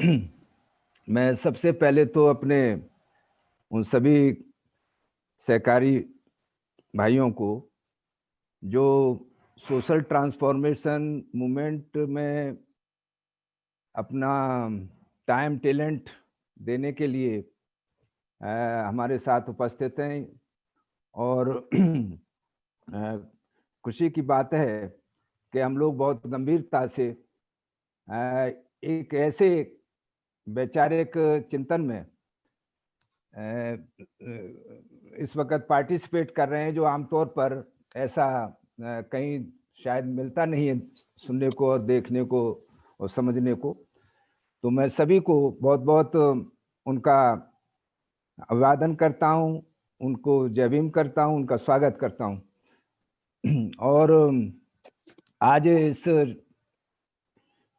मैं सबसे पहले तो अपने उन सभी सहकारी भाइयों को जो सोशल ट्रांसफॉर्मेशन मूवमेंट में अपना टाइम टैलेंट देने के लिए हमारे साथ उपस्थित हैं। और खुशी की बात है कि हम लोग बहुत गंभीरता से एक ऐसे वैचारिक चिंतन में इस वक्त पार्टिसिपेट कर रहे हैं जो आमतौर पर ऐसा कहीं शायद मिलता नहीं है सुनने को और देखने को और समझने को। तो मैं सभी को बहुत बहुत उनका अभिवादन करता हूं, उनको जय भीम करता हूं, उनका स्वागत करता हूं। और आज इस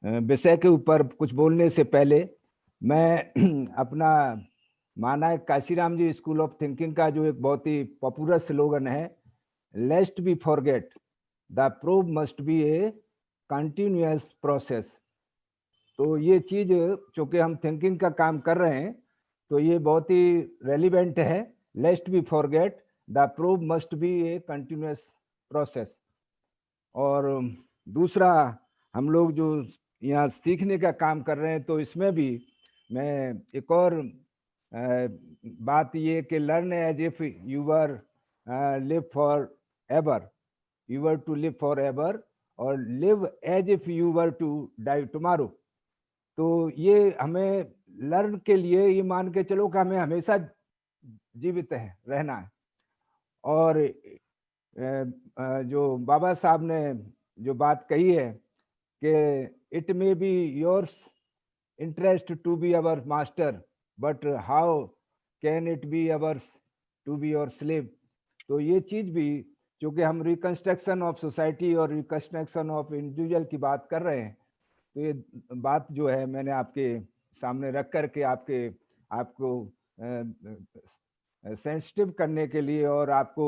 विषय के ऊपर कुछ बोलने से पहले मैं अपना महानायक Kashiram ji school of thinking का जो एक बहुत ही पॉपुलर स्लोगन है, lest be forget the proof must be a continuous process. तो ये चीज चूंकि हम थिंकिंग का काम कर रहे हैं तो ये बहुत ही रेलिवेंट है। Lest be forget the proof must be a continuous process. और दूसरा, हम लोग जो यहाँ सीखने का काम कर रहे हैं तो इसमें भी मैं एक और बात ये कि learn as if you were live forever, you were to live forever, और live as if you were to die tomorrow. तो ये हमें लर्न के लिए ये मान के चलो कि हमें हमेशा जीवित है रहना है। और जो बाबा साहब ने जो बात कही है कि it may be yours interest to be our master but how can it be ours to be your slave. तो ये चीज भी, चूंकि हम रिकंस्ट्रक्शन ऑफ सोसाइटी और रिकंस्ट्रक्शन ऑफ इंडिविजुअल की बात कर रहे हैं, तो ये बात जो है मैंने आपके सामने रख करके आपको सेंसिटिव करने के लिए और आपको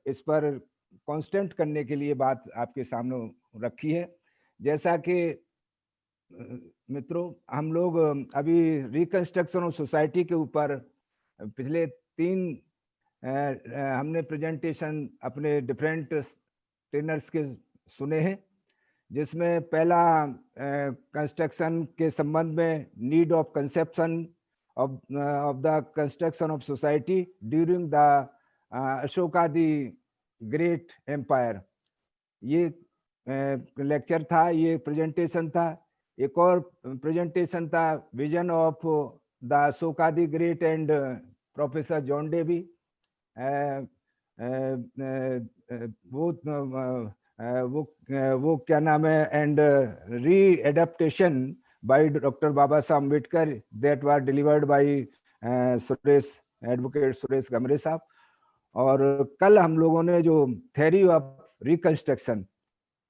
इस पर कांस्टेंट करने के लिए बात आपके सामने रखी है। जैसा कि मित्रों, हम लोग अभी रिकंस्ट्रक्शन ऑफ सोसाइटी के ऊपर पिछले 3 हमने प्रेजेंटेशन अपने डिफरेंट ट्रेनर्स के सुने हैं, जिसमें पहला कंस्ट्रक्शन के संबंध में need of conception of the construction of society during the Ashoka the great empire, ये लेक्चर था, ये प्रेजेंटेशन था। एक और प्रेजेंटेशन था vision of the Ashoka the great and professor John Dewey. वो क्या नाम है, and re adaptation bye doctor Baba Saheb Ambedkar, that was delivered by Suresh, advocate Suresh Gamre साहब। और कल हम लोगों ने जो theory of reconstruction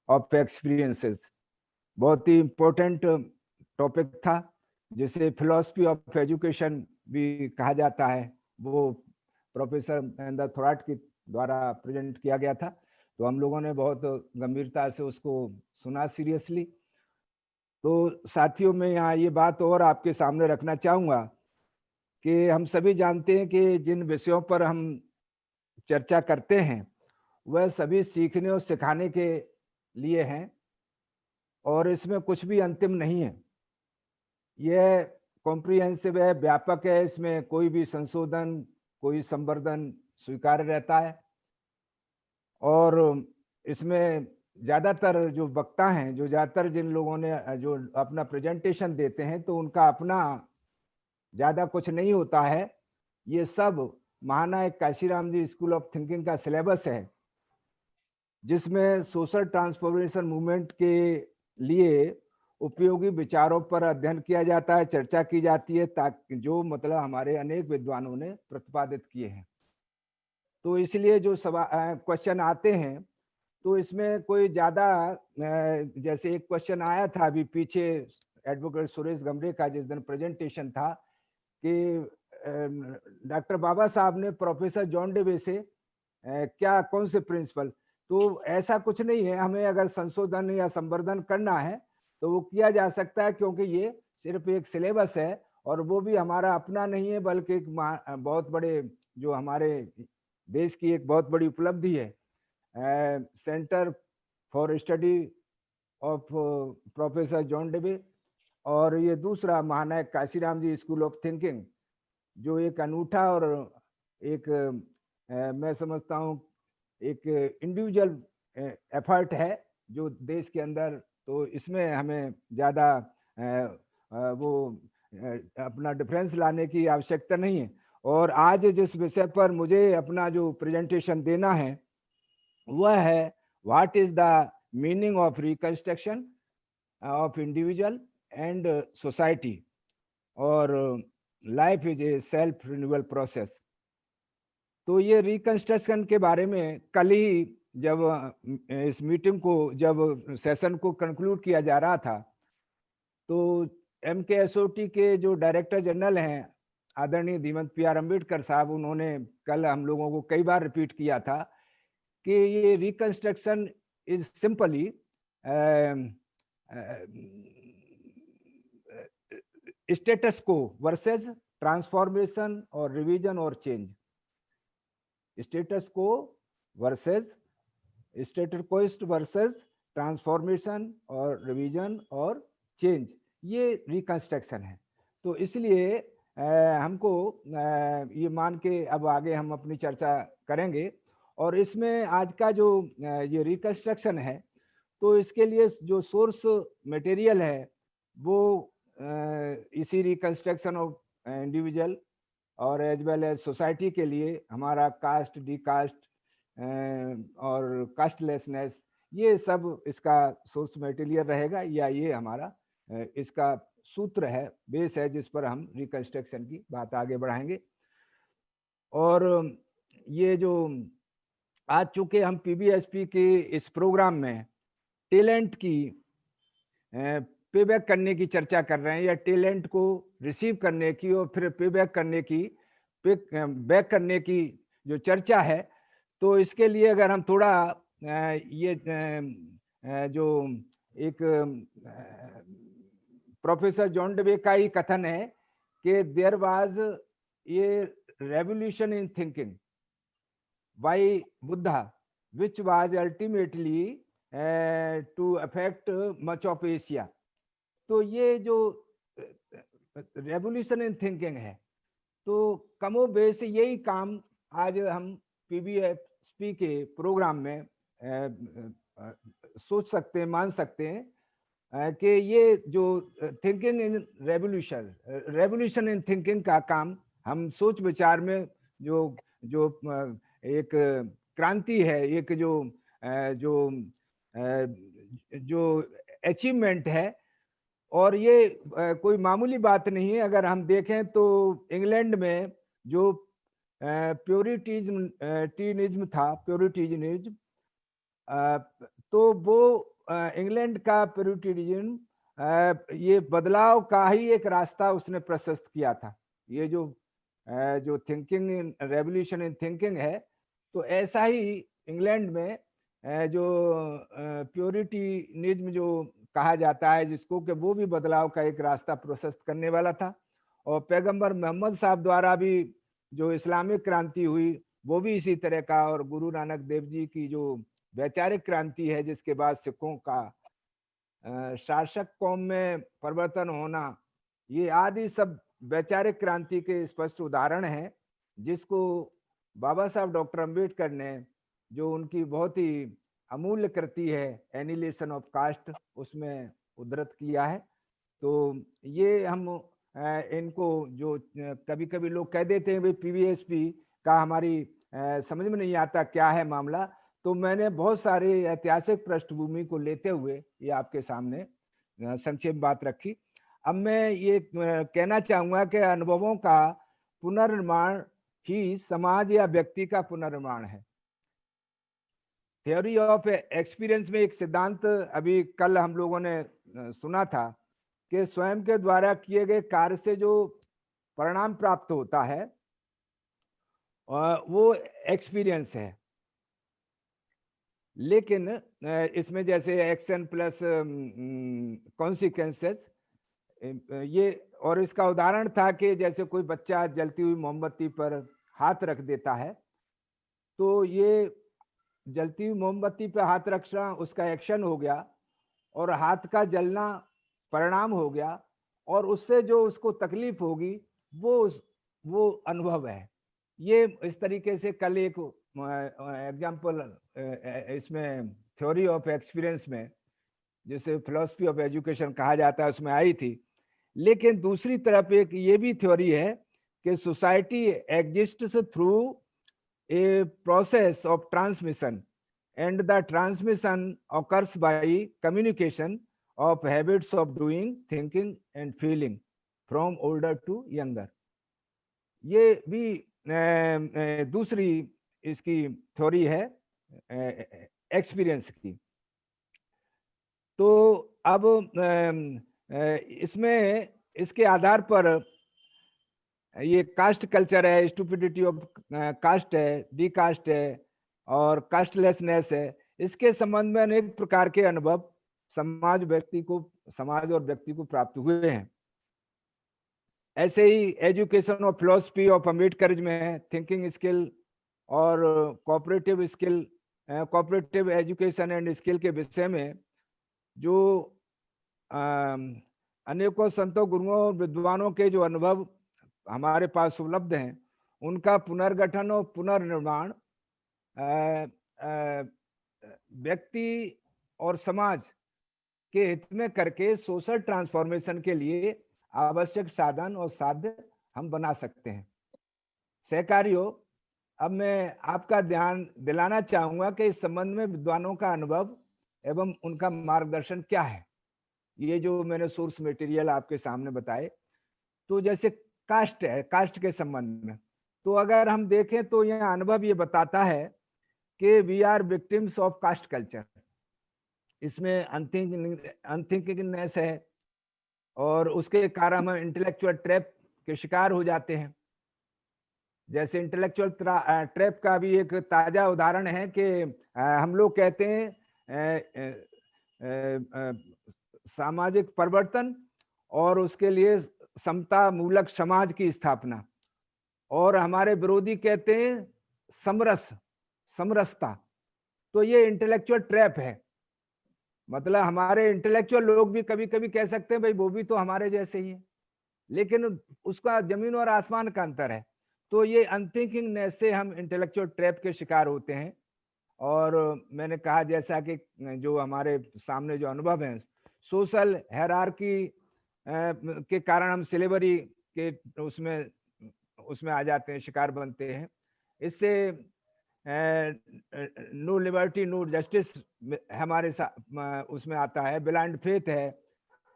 of experiences, बहुत ही इंपॉर्टेंट टॉपिक था, जिसे फिलॉसफी ऑफ एजुकेशन भी कहा जाता है, वो प्रोफेसर महेंद्र थोराट के द्वारा प्रेजेंट किया गया था। तो हम लोगों ने बहुत गंभीरता से उसको सुना, सीरियसली। तो साथियों, मैं यहाँ ये बात और आपके सामने रखना चाहूंगा कि हम सभी जानते हैं कि जिन विषयों पर हम चर्चा करते हैं वह सभी सीखने और सिखाने के लिए हैं, और इसमें कुछ भी अंतिम नहीं है। यह कॉम्प्रिहेंसिव है, व्यापक है, इसमें कोई भी संशोधन, कोई संवर्धन स्वीकार्य रहता है। और इसमें ज्यादातर जो वक्ता हैं, जो ज्यादातर जिन लोगों ने जो अपना प्रेजेंटेशन देते हैं, तो उनका अपना ज्यादा कुछ नहीं होता है। ये सब महानायक Kashiram ji school of thinking का सिलेबस है, जिसमें सोशल ट्रांसफॉर्मेशन मूवमेंट के लिए उपयोगी विचारों पर अध्ययन किया जाता है, चर्चा की जाती है, ताकि जो मतलब हमारे अनेक विद्वानों ने प्रतिपादित किए हैं। तो इसलिए जो क्वेश्चन आते हैं, तो इसमें कोई ज्यादा, जैसे एक क्वेश्चन आया था अभी पीछे एडवोकेट सुरेश गमरे का, जिस दिन प्रेजेंटेशन था, कि डॉक्टर बाबा साहब ने प्रोफेसर जॉन डेवे से क्या कौन से प्रिंसिपल, तो ऐसा कुछ नहीं है। हमें अगर संशोधन या संवर्धन करना है तो वो किया जा सकता है, क्योंकि ये सिर्फ एक सिलेबस है, और वो भी हमारा अपना नहीं है, बल्कि एक बहुत बड़े जो हमारे देश की एक बहुत बड़ी उपलब्धि है, centre for study of professor John Dewey, और ये दूसरा महानायक Kashiram ji school of thinking, जो एक अनूठा और एक मैं समझता हूँ एक इंडिविजुअल एफर्ट है जो देश के अंदर, तो इसमें हमें ज़्यादा वो अपना डिफरेंस लाने की आवश्यकता नहीं है। और आज जिस विषय पर मुझे अपना जो प्रेजेंटेशन देना है वह है what is the meaning of reconstruction of individual and society, और life is a self renewal process. तो ये रिकंस्ट्रक्शन के बारे में कल ही जब इस मीटिंग को, जब सेशन को कंक्लूड किया जा रहा था, तो MKSOT के जो डायरेक्टर जनरल हैं आदरणीय धीमंत PR अम्बेडकर साहब, उन्होंने कल हम लोगों को कई बार रिपीट किया था कि ये reconstruction is simply status quo versus transformation और रिवीजन और change. Status quo versus status कोस्ट वर्सेस ट्रांसफॉर्मेशन और रिवीजन और चेंज, ये रिकंस्ट्रक्शन है। तो इसलिए हमको ये मान के अब आगे हम अपनी चर्चा करेंगे, और इसमें आज का जो ये रिकंस्ट्रक्शन है, तो इसके लिए जो सोर्स मटेरियल है वो इसी रिकंस्ट्रक्शन ऑफ इंडिविजुअल और एज वेल एज सोसाइटी के लिए हमारा कास्ट, डी कास्ट और कास्टलेसनेस, ये सब इसका सोर्स मटेरियल रहेगा, या ये हमारा इसका सूत्र है, बेस है, जिस पर हम रिकंस्ट्रक्शन की बात आगे बढ़ाएंगे। और ये जो आज चूंकि हम PBSP के इस प्रोग्राम में टैलेंट की पेबैक करने की चर्चा कर रहे हैं, या टैलेंट को रिसीव करने की और फिर पेबैक करने की, बैक करने की जो चर्चा है, तो इसके लिए अगर हम थोड़ा ये जो एक प्रोफेसर जॉन डेवे का ही कथन है कि देयर वाज ये revolution in thinking by Buddha which was ultimately to affect much of Asia। तो ये जो रेवोल्यूशन इन थिंकिंग है, तो कमो बेस यही काम आज हम PBSP के प्रोग्राम में सोच सकते हैं, मान सकते हैं कि ये जो thinking in revolution in thinking का काम हम सोच विचार में जो जो एक क्रांति है, एक जो अचीवमेंट है, और ये कोई मामूली बात नहीं है। अगर हम देखें तो इंग्लैंड में जो प्योरिटिज्म था, प्योरिटिज्म, तो वो इंग्लैंड का प्योरिटिज्म ये बदलाव का ही एक रास्ता उसने प्रशस्त किया था। ये जो थिंकिंग रेवोल्यूशन इन थिंकिंग है, तो ऐसा ही इंग्लैंड में जो प्योरिटिनिज्म जो कहा जाता है जिसको, कि वो भी बदलाव का एक रास्ता प्रशस्त करने वाला था। और पैगंबर मोहम्मद साहब द्वारा भी जो इस्लामिक क्रांति हुई वो भी इसी तरह का, और गुरु नानक देव जी की जो वैचारिक क्रांति है जिसके बाद सिखों का शासक कौम में परिवर्तन होना, ये आदि सब वैचारिक क्रांति के स्पष्ट उदाहरण हैं, जिसको बाबा साहब डॉक्टर अम्बेडकर ने, जो उनकी बहुत ही अमूल्य कृति है एनिहिलेशन ऑफ कास्ट, उसमें उद्धृत किया है। तो ये हम इनको जो कभी कभी लोग कह देते हैं भाई PBSP का हमारी समझ में नहीं आता क्या है मामला, तो मैंने बहुत सारे ऐतिहासिक पृष्ठभूमि को लेते हुए ये आपके सामने संक्षेप बात रखी। अब मैं ये कहना चाहूंगा कि अनुभवों का पुनर्निर्माण ही समाज या व्यक्ति का पुनर्निर्माण है। थ्योरी ऑफ एक्सपीरियंस में एक सिद्धांत अभी कल हम लोगों ने सुना था कि स्वयं के द्वारा किए गए कार्य से जो परिणाम प्राप्त होता है वो एक्सपीरियंस है। लेकिन इसमें जैसे एक्शन प्लस कॉन्सिक्वेंसेस, ये और इसका उदाहरण था कि जैसे कोई बच्चा जलती हुई मोमबत्ती पर हाथ रख देता है, तो ये जलती हुई मोमबत्ती पे हाथ रखना उसका एक्शन हो गया और हाथ का जलना परिणाम हो गया, और उससे जो उसको तकलीफ होगी वो अनुभव है। ये इस तरीके से कल एक एग्जाम्पल इसमें थ्योरी ऑफ एक्सपीरियंस में, जिसे फिलोसफी ऑफ एजुकेशन कहा जाता है, उसमें आई थी। लेकिन दूसरी तरफ एक ये भी थ्योरी है कि society exists through a process of transmission, and the transmission occurs by communication of habits of doing, thinking and feeling from older to younger. ये भी दूसरी इसकी थ्योरी है एक्सपीरियंस की। तो अब इसमें इसके आधार पर ये कास्ट कल्चर है, स्टुपिडिटी ऑफ कास्ट है, डी कास्ट है और कास्टलेसनेस है। इसके संबंध में अनेक प्रकार के अनुभव समाज और व्यक्ति को प्राप्त हुए हैं। ऐसे ही education of philosophy of Ambedkar में है, थिंकिंग स्किल और कोऑपरेटिव एजुकेशन एंड स्किल के विषय में जो अनेकों संतों, गुरुओं और विद्वानों के जो अनुभव हमारे पास उपलब्ध हैं, उनका पुनर्गठन और पुनर्निर्माण व्यक्ति और समाज के हित में करके सोशल ट्रांसफॉर्मेशन के लिए आवश्यक साधन और साध्य हम बना सकते हैं। सहकारियों, अब मैं आपका ध्यान दिलाना चाहूंगा कि इस संबंध में विद्वानों का अनुभव एवं उनका मार्गदर्शन क्या है। ये जो मैंने सोर्स मटेरियल आपके सामने बताए, तो जैसे कास्ट है, कास्ट के संबंध में तो अगर हम देखें तो यह अनुभव ये बताता है कि we are victims of caste culture. इसमें अनथिंकिंगनेस है और उसके कारण हम इंटेलेक्चुअल ट्रैप के शिकार हो जाते हैं। जैसे इंटेलेक्चुअल ट्रैप का भी एक ताजा उदाहरण है कि हम लोग कहते हैं सामाजिक परिवर्तन और उसके लिए समता मूलक समाज की स्थापना, और हमारे विरोधी कहते हैं समरसता। तो ये इंटेलेक्चुअल ट्रैप है। मतलब हमारे इंटेलेक्चुअल लोग भी कभी कभी कह सकते हैं भाई वो भी तो हमारे जैसे ही है, लेकिन उसका जमीन और आसमान का अंतर है। तो ये अनथिंकिंगनेस से हम इंटेलेक्चुअल ट्रैप के शिकार होते हैं। और मैंने कहा जैसा कि जो हमारे सामने जो अनुभव है, सोशल हायरार्की के कारण हम स्लेवरी के उसमें आ जाते हैं, शिकार बनते हैं। इससे नो लिबर्टी नो जस्टिस हमारे उसमें आता है। ब्लाइंड फेथ है,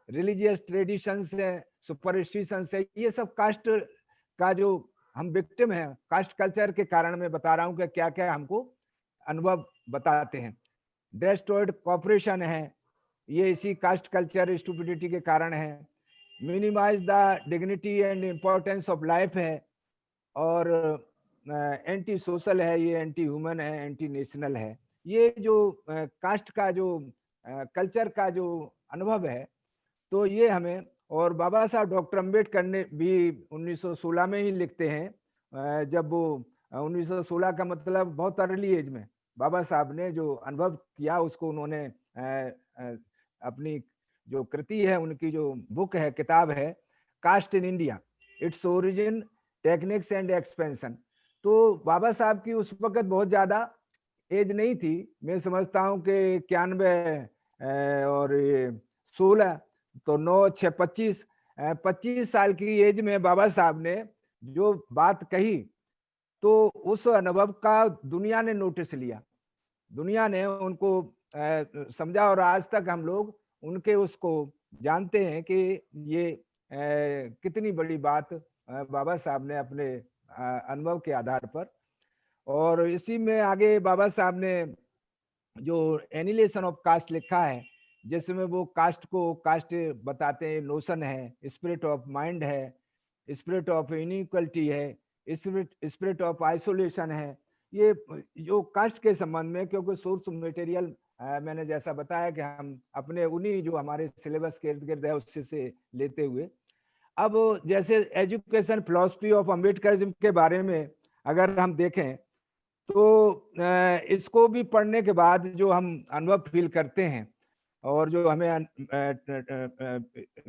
रिलीजियस ट्रेडिशंस है, सुपरस्टिशंस है। ये सब कास्ट का जो हम विक्टिम हैं, कास्ट कल्चर के कारण मैं बता रहा हूं कि क्या क्या हमको अनुभव बताते हैं। डिस्ट्रॉयड कॉपरेशन है, ये इसी कास्ट कल्चर स्टुपिडिटी के कारण है। Minimize the dignity and importance of life है, और एंटी सोशल है, ये एंटी ह्यूमन है, एंटी नेशनल है। ये जो कास्ट का जो कल्चर का जो अनुभव है, तो ये हमें, और बाबा साहब डॉक्टर अम्बेडकर ने भी 1916 में ही लिखते हैं। जब वो 1916 का मतलब बहुत अर्ली एज में बाबा साहब ने जो अनुभव किया, उसको उन्होंने अपनी जो कृति है, उनकी जो बुक है, किताब है, caste in India, its origin, techniques and expansion. तो बाबा साहब की उस वक्त बहुत ज्यादा एज नहीं थी। मैं समझता हूँ कि 91 और 16 तो 9 6 25 साल की एज में बाबा साहब ने जो बात कही, तो उस अनुभव का दुनिया ने नोटिस लिया, दुनिया ने उनको समझा, और आज तक हम लोग उनके उसको जानते हैं कि ये कितनी बड़ी बात बाबा साहब ने अपने अनुभव के आधार पर। और इसी में आगे बाबा साहब ने जो एनिलेशन ऑफ कास्ट लिखा है, जिसमें वो कास्ट को कास्ट बताते हैं, नोशन है, स्पिरिट ऑफ माइंड है, स्पिरिट ऑफ इनइक्वलिटी है, स्पिरिट ऑफ आइसोलेशन है। ये जो कास्ट के संबंध में, क्योंकि सोर्स मटेरियल मैंने जैसा बताया कि हम अपने उन्हीं जो हमारे सिलेबस के इर्द गिर्द है उससे से लेते हुए, अब जैसे एजुकेशन फिलॉसफी ऑफ अम्बेडकरिज्म के बारे में अगर हम देखें तो इसको भी पढ़ने के बाद जो हम अनुभव फील करते हैं और जो हमें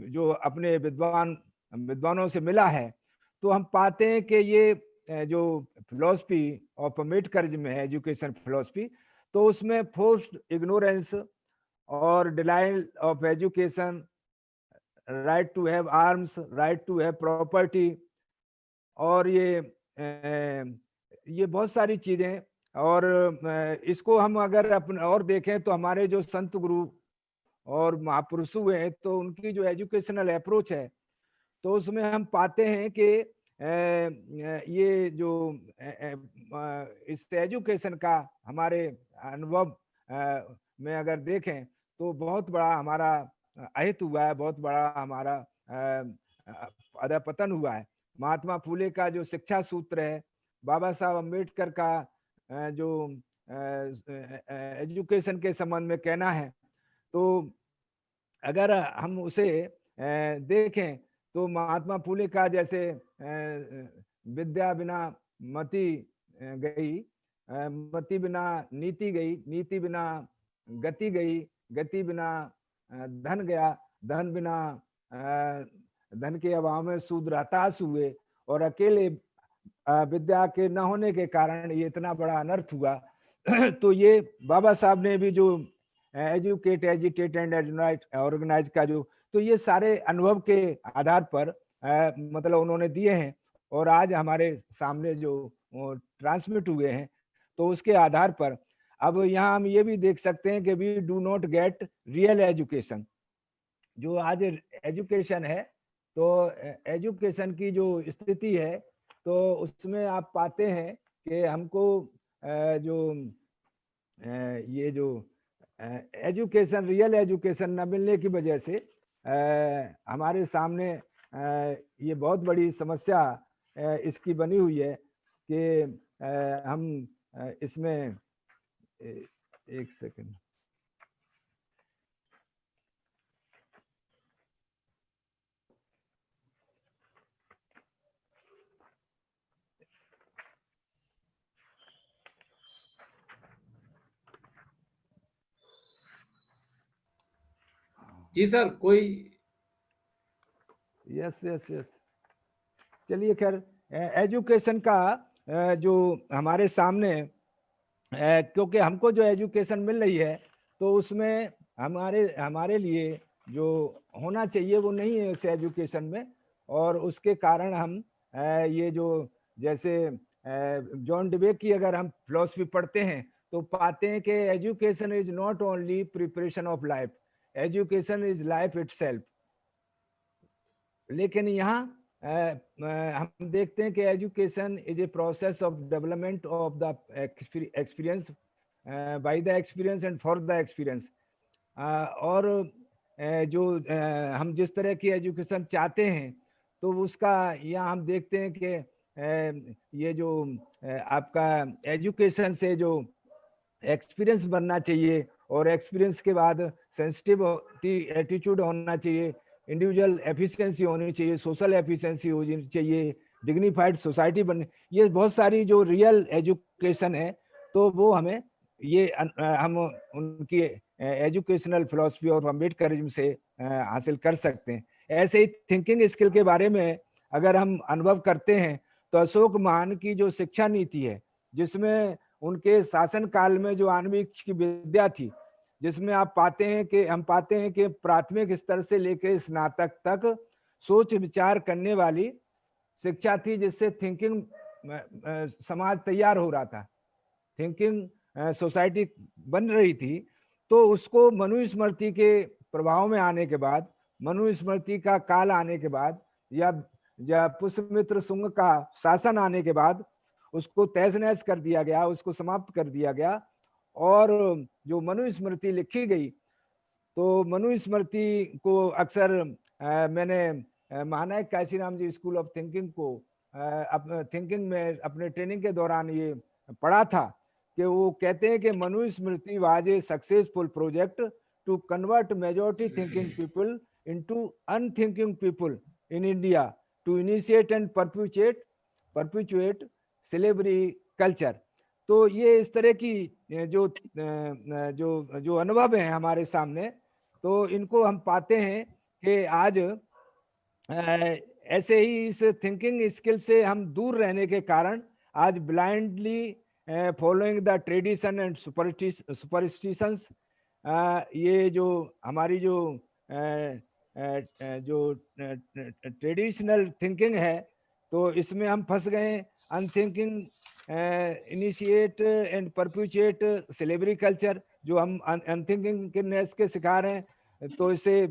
जो अपने विद्वानों से मिला है, तो हम पाते हैं कि ये जो फिलॉसफी ऑफ अम्बेडकरिज्म है, एजुकेशन फिलॉसफी, तो उसमें फोर्स्ड इग्नोरेंस और denial of education, right to have arms, right to have property, और ये बहुत सारी चीजें। और इसको हम अगर अपने और देखें तो हमारे जो संत गुरु और महापुरुष हुए हैं, तो उनकी जो एजुकेशनल अप्रोच है, तो उसमें हम पाते हैं कि ये जो इस एजुकेशन का हमारे अनुभव में अगर देखें तो बहुत बड़ा हमारा अहित हुआ है, बहुत बड़ा हमारा अधपतन हुआ है। महात्मा फूले का जो शिक्षा सूत्र है, बाबा साहब अम्बेडकर का जो एजुकेशन के संबंध में कहना है, तो अगर हम उसे देखें तो महात्मा फूले का जैसे विद्या बिना मति गई, मति बिना नीति गई, नीति बिना गति गई, गति बिना धन गया, धन बिना धन के अभाव में शूद्र हताश हुए, और अकेले विद्या के न होने के कारण ये इतना बड़ा अनर्थ हुआ। तो ये बाबा साहब ने भी जो एजुकेट, एजिटेट एंड ऑर्गेनाइज का जो, तो ये सारे अनुभव के आधार पर मतलब उन्होंने दिए हैं और आज हमारे सामने जो ट्रांसमिट हुए हैं, तो उसके आधार पर अब यहाँ हम ये भी देख सकते हैं कि we do not get real education. जो आज एजुकेशन है, तो एजुकेशन की जो स्थिति है, तो उसमें आप पाते हैं कि हमको जो ये जो एजुकेशन, रियल एजुकेशन न मिलने की वजह से हमारे सामने ये बहुत बड़ी समस्या इसकी बनी हुई है कि हम इसमें एक सेकंड, जी सर, कोई? यस यस यस, चलिए खैर, एजुकेशन का जो हमारे सामने, क्योंकि हमको जो एजुकेशन मिल रही है, तो उसमें हमारे हमारे लिए जो होना चाहिए वो नहीं है इस एजुकेशन में, और उसके कारण हम ये जो जैसे जॉन डिबे की अगर हम फिलॉसफी पढ़ते हैं तो पाते हैं कि education is not only preparation of life, education is life itself. लेकिन यहाँ हम देखते हैं कि education is a process of development of the experience, by the experience and for the experience. और जो हम जिस तरह की एजुकेशन चाहते हैं, तो उसका यहाँ हम देखते हैं कि ये जो आपका एजुकेशन से जो एक्सपीरियंस बनना चाहिए, और एक्सपीरियंस के बाद सेंसिटिविटी एटीट्यूड होना चाहिए, इंडिविजुअल एफिशिएंसी होनी चाहिए, सोशल एफिशिएंसी होनी चाहिए, डिग्निफाइड सोसाइटी बनने, ये बहुत सारी जो रियल एजुकेशन है, तो वो हमें ये हम उनकी एजुकेशनल फिलॉसफी और अम्बेडकरिज्म से हासिल कर सकते हैं। ऐसे ही थिंकिंग स्किल के बारे में अगर हम अनुभव करते हैं, तो अशोक महान की जो शिक्षा नीति है, जिसमें उनके शासन काल में जो आणविक की विद्या थी, जिसमें आप पाते हैं कि हम पाते हैं कि प्राथमिक स्तर से लेकर स्नातक तक सोच विचार करने वाली शिक्षा थी, जिससे थिंकिंग समाज तैयार हो रहा था, थिंकिंग सोसाइटी बन रही थी। तो उसको मनुस्मृति के प्रभाव में आने के बाद, मनुस्मृति का काल आने के बाद, या पुष्यमित्र शुंग का शासन आने के बाद उसको तहस नहस कर दिया गया, उसको समाप्त कर दिया गया। और जो मनुस्मृति लिखी गई, तो मनुस्मृति को अक्सर मैंने महानायक Kashiram ji school of thinking को थिंकिंग में अपने ट्रेनिंग के दौरान ये पढ़ा था कि वो कहते हैं कि Manusmriti was a successful project to convert majority thinking people into unthinking people in India to initiate and perpetuate slavery culture. तो ये इस तरह की जो जो जो अनुभव है हमारे सामने, तो इनको हम पाते हैं कि आज ऐसे ही इस थिंकिंग स्किल से हम दूर रहने के कारण आज blindly following the tradition and superstitions, ये जो हमारी जो ट्रेडिशनल थिंकिंग है, तो इसमें हम फंस गए। अनथिंकिंग इनिशिएट एंड परप्यूचुएट सिलेबरी कल्चर, जो हम अनथिंकिंगनेस के शिकार हैं, तो इससे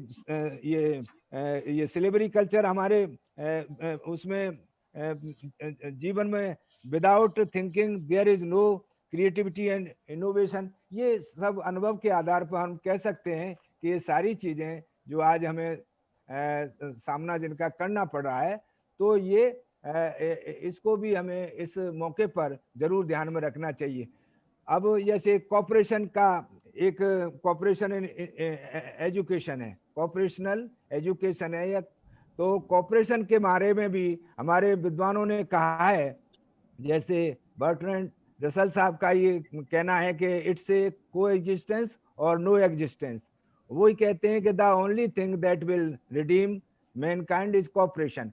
ये सिलेबरी कल्चर हमारे उसमें जीवन में without thinking there is no creativity and innovation. ये सब अनुभव के आधार पर हम कह सकते हैं कि ये सारी चीजें जो आज हमें सामना जिनका करना पड़ रहा है, तो ये इसको भी हमें इस मौके पर जरूर ध्यान में रखना चाहिए। अब जैसे कॉपरेशन का एक कॉपरेशन इन एजुकेशन है, कॉपरेशनल एजुकेशन है, या तो कॉपरेशन के बारे में भी हमारे विद्वानों ने कहा है। जैसे बर्ट्रैंड रसल साहब का ये कहना है कि इट्स ए को एग्जिस्टेंस और नो एग्जिस्टेंस। वही कहते हैं कि the only thing that will redeem mankind is cooperation.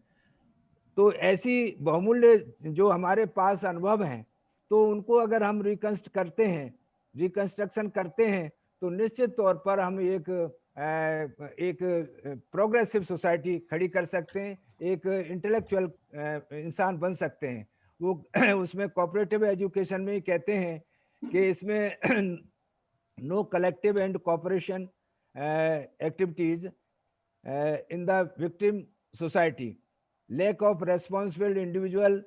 तो ऐसी बहुमूल्य जो हमारे पास अनुभव हैं, तो उनको अगर हम रिकंस्ट्रक्शन करते हैं, तो निश्चित तौर पर हम एक प्रोग्रेसिव सोसाइटी खड़ी कर सकते हैं, एक इंटेलेक्चुअल इंसान बन सकते हैं। वो उसमें कोऑपरेटिव एजुकेशन में ही कहते हैं कि इसमें no collective and cooperation activities in the victim society, lack of responsible individual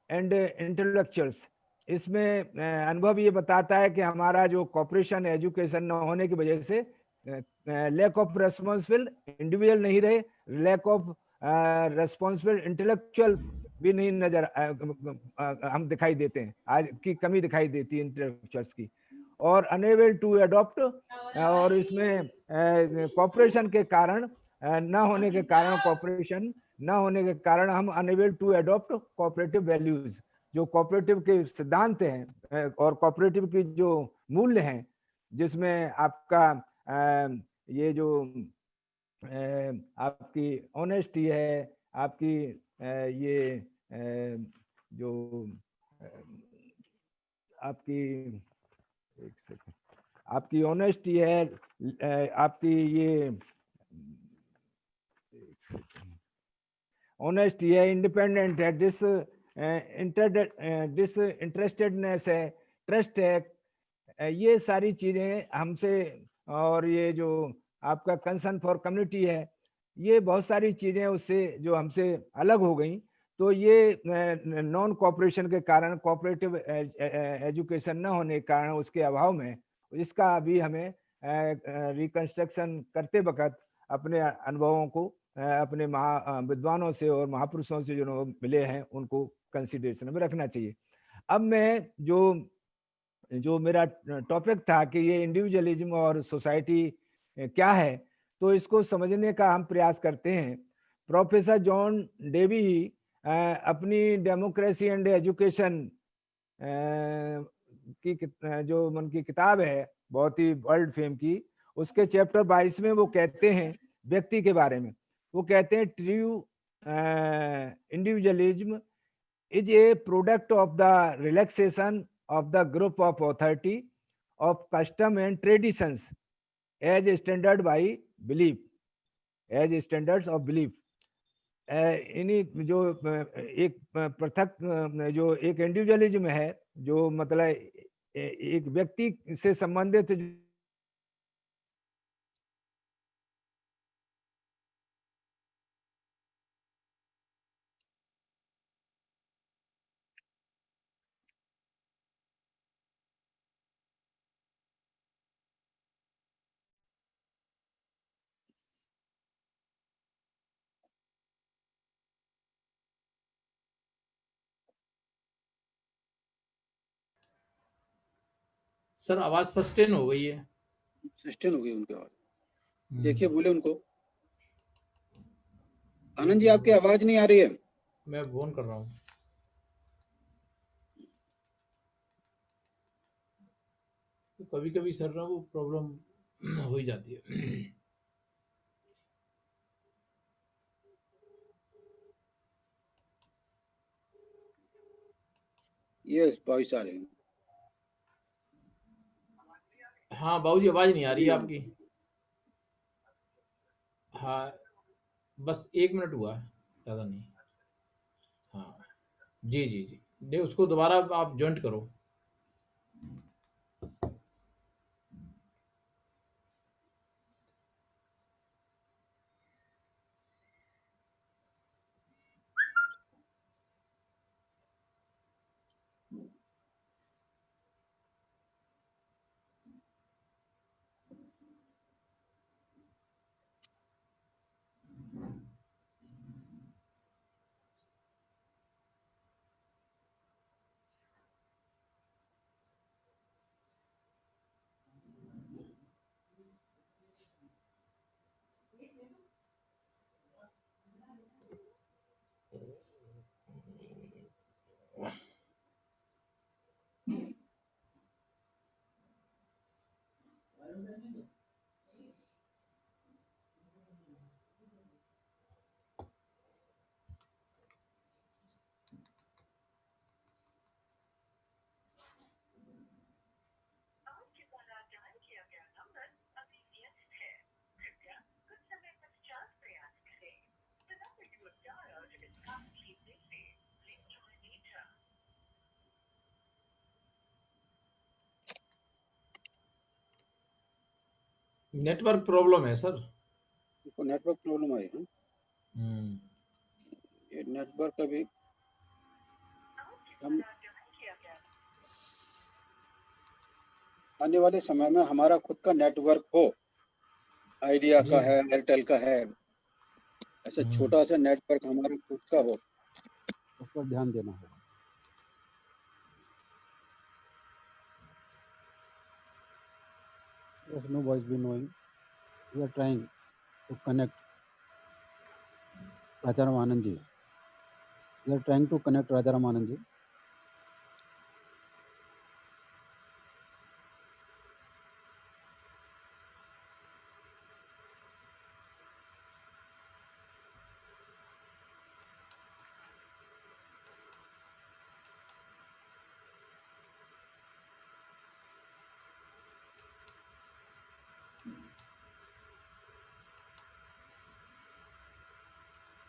and intellectuals. इसमें अनुभव ये बताता है कि हमारा जो कॉपरेशन एजुकेशन न होने की वजह से लैक ऑफ रेस्पॉन्सिबल इंडिविजुअल नहीं रहे, लैक ऑफ रेस्पॉन्सिबल इंटेलेक्चुअल भी नहीं हम दिखाई देते हैं। आज की कमी दिखाई देती है इंटेलेक्चुअल्स की। और अनेबल टू अडॉप्ट, और इसमें कॉपरेशन के कारण कॉपरेशन न होने के कारण हम unable to adopt cooperative values. जो कोऑपरेटिव के सिद्धांत हैं और कोऑपरेटिव की जो मूल्य हैं, जिसमें आपका ये जो आपकी ऑनेस्टी है, आपकी ये जो आपकी एक सेकंड, आपकी ऑनेस्टी है, आपकी ये ऑनेस्टी है, इंडिपेंडेंट है, डिसइंटरेस्टेडनेस है, ट्रस्ट है, ये सारी चीजें हमसे, और ये जो आपका कंसर्न फॉर कम्युनिटी है, ये बहुत सारी चीजें उससे जो हमसे अलग हो गई। तो ये नॉन कोऑपरेशन के कारण, कोऑपरेटिव एजुकेशन न होने के कारण, उसके अभाव में, इसका भी हमें रिकंस्ट्रक्शन करते वक्त अपने अनुभवों को अपने विद्वानों से और महापुरुषों से जो मिले हैं उनको कंसिडरेशन में रखना चाहिए। अब मैं जो मेरा टॉपिक था कि ये इंडिविजुअलिज्म और सोसाइटी क्या है, तो इसको समझने का हम प्रयास करते हैं। प्रोफेसर जॉन डेवी अपनी डेमोक्रेसी एंड एजुकेशन की जो उनकी किताब है, बहुत ही वर्ल्ड फेम की, उसके चैप्टर 22 में वो कहते हैं व्यक्ति के बारे में। वो कहते हैं true individualism is a product of the relaxation of the group of authority of custom and traditions as standard by belief, as standards of belief। इन्हीं जो एक पृथक जो एक इंडिविजुअलिज्म है, जो मतलब एक व्यक्ति से संबंधित सर आवाज सस्टेन हो गई है। सस्टेन हो गई उनकी आवाज। हम्म, देखिए बोले उनको। एक आनंद जी मिनट आपकी आवाज नहीं आ रही है। मैं फोन कर रहा हूँ। तो कभी कभी सर ना वो प्रॉब्लम हो ही जाती है। यस वॉइस आ रही है। हाँ बाबूजी आवाज नहीं आ रही जी है हाँ। आपकी। हाँ बस 1 मिनट हुआ है, ज़्यादा नहीं। हाँ जी जी जी, नहीं उसको दोबारा आप जॉइंट करो। नेटवर्क प्रॉब्लम है सर। उनको नेटवर्क प्रॉब्लम आई है। हम्म, ये नेटवर्क अभी हम आने वाले समय में हमारा खुद का नेटवर्क हो, आइडिया जी का है, एयरटेल का है, ऐसा हम्म, छोटा सा नेटवर्क हमारा खुद का हो, उस पर ध्यान देना होगा। There's no voice been knowing. We are trying to connect Rajaram Anand ji. We are trying to connect Rajaram Anand ji.